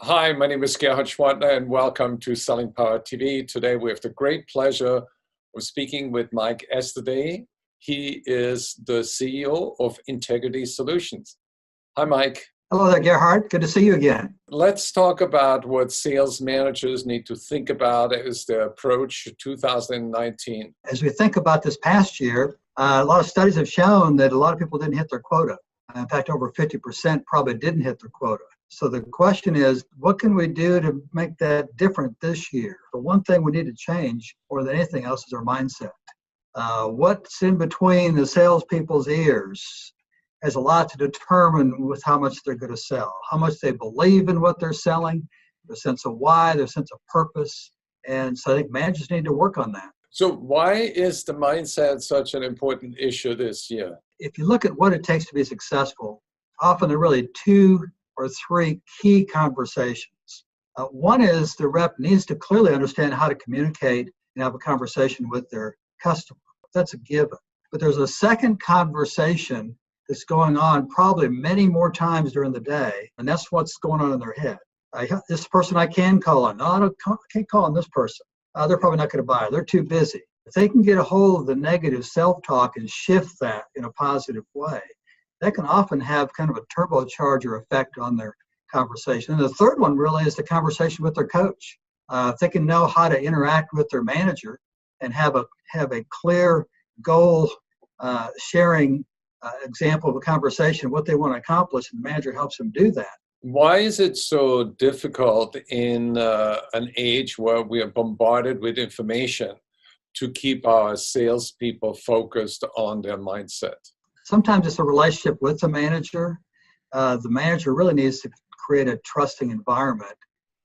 Hi, my name is Gerhard Schwantner and welcome to Selling Power TV. Today we have the great pleasure of speaking with Mike Yesterday. He is the CEO of Integrity Solutions. Hi, Mike. Hello there, Gerhard. Good to see you again. Let's talk about what sales managers need to think about as their approach to 2019. As we think about this past year, a lot of studies have shown that a lot of people didn't hit their quota. In fact, over 50% probably didn't hit their quota. So the question is, what can we do to make that different this year? The one thing we need to change more than anything else is our mindset. What's in between the salespeople's ears has a lot to determine with how much they're going to sell, how much they believe in what they're selling, their sense of why, their sense of purpose. And so I think managers need to work on that. So why is the mindset such an important issue this year? If you look at what it takes to be successful, often there are really two or three key conversations. One is the rep needs to clearly understand how to communicate and have a conversation with their customer. That's a given. But there's a second conversation that's going on probably many more times during the day, and that's what's going on in their head. This person I can call on. No, I can't call on this person. They're probably not going to buy. They're too busy. If they can get a hold of the negative self-talk and shift that in a positive way, that can often have kind of a turbocharger effect on their conversation. And the third one really is the conversation with their coach. If they can know how to interact with their manager and have a clear goal sharing example of a conversation, what they want to accomplish, and the manager helps them do that. Why is it so difficult in an age where we are bombarded with information to keep our salespeople focused on their mindset? Sometimes it's a relationship with the manager. The manager really needs to create a trusting environment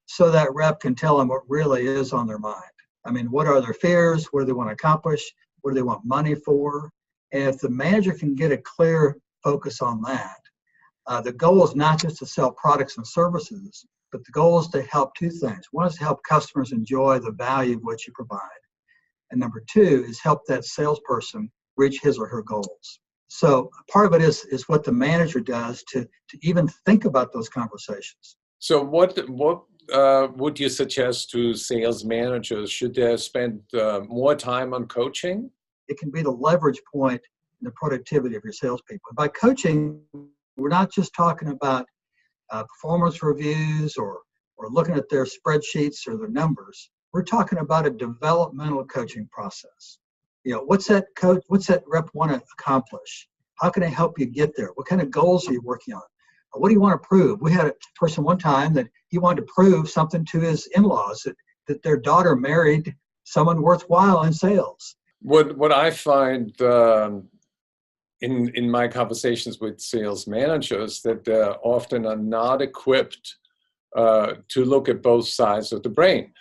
so that rep can tell them what really is on their mind. I mean, what are their fears? What do they want to accomplish? What do they want money for? And if the manager can get a clear focus on that, the goal is not just to sell products and services, but the goal is to help two things. One is to help customers enjoy the value of what you provide. And number two is help that salesperson reach his or her goals. So part of it is what the manager does to even think about those conversations. So what would you suggest to sales managers? Should they spend more time on coaching? It can be the leverage point in the productivity of your salespeople. By coaching, we're not just talking about performance reviews or looking at their spreadsheets or their numbers. We're talking about a developmental coaching process. You know, what's that rep want to accomplish? How can I help you get there? What kind of goals are you working on? What do you want to prove? We had a person one time that he wanted to prove something to his in-laws, that their daughter married someone worthwhile in sales. What I find in my conversations with sales managers, that they often are not equipped to look at both sides of the brain.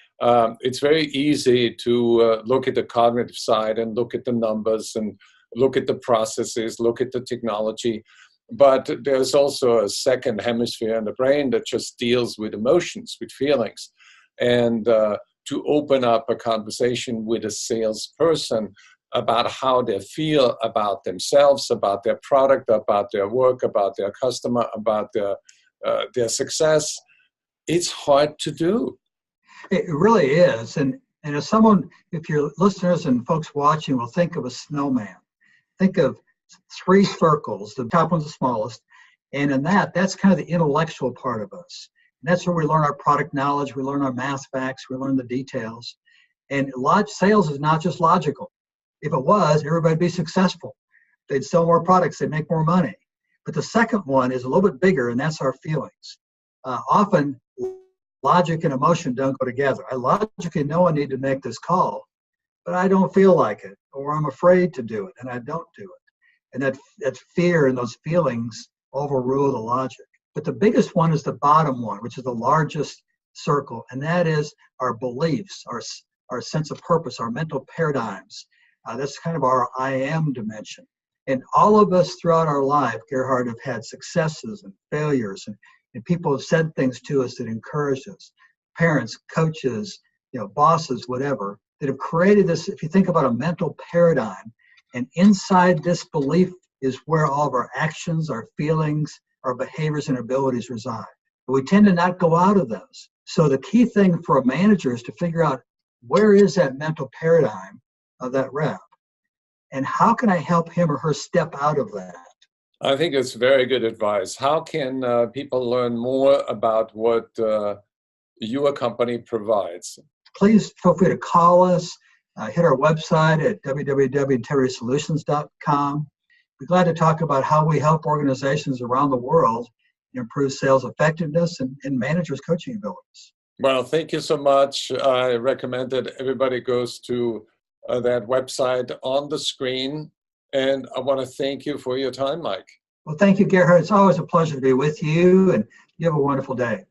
It's very easy to look at the cognitive side and look at the numbers and look at the processes, look at the technology. But there's also a second hemisphere in the brain that just deals with emotions, with feelings. And to open up a conversation with a salesperson about how they feel about themselves, about their product, about their work, about their customer, about their success, it's hard to do. It really is. And if your listeners and folks watching will think of a snowman, think of three circles. The top one's the smallest. And in that's kind of the intellectual part of us. And that's where we learn our product knowledge, we learn our math facts, we learn the details. And sales is not just logical. If it was, everybody'd be successful. They'd sell more products, they'd make more money. But the second one is a little bit bigger, and that's our feelings. Often, logic and emotion don't go together. I logically know I need to make this call, but I don't feel like it, or I'm afraid to do it, and I don't do it. And that fear and those feelings overrule the logic. But the biggest one is the bottom one, which is the largest circle, and that is our beliefs, our sense of purpose, our mental paradigms. That's kind of our I am dimension. And all of us throughout our life, Gerhard, have had successes and failures, and people have said things to us that encouraged us. Parents, coaches, bosses, whatever, that have created this, if you think about a mental paradigm, and inside this belief is where all of our actions, our feelings, our behaviors and abilities reside. We tend to not go out of those. So the key thing for a manager is to figure out where is that mental paradigm of that rep, and how can I help him or her step out of that? I think it's very good advice. How can people learn more about what your company provides? Please feel free to call us, hit our website at www.integritysolutions.com. We're glad to talk about how we help organizations around the world improve sales effectiveness and managers' coaching abilities. Well, thank you so much. I recommend that everybody goes to that website on the screen. And I want to thank you for your time, Mike. Well, thank you, Gerhard. It's always a pleasure to be with you, and you have a wonderful day.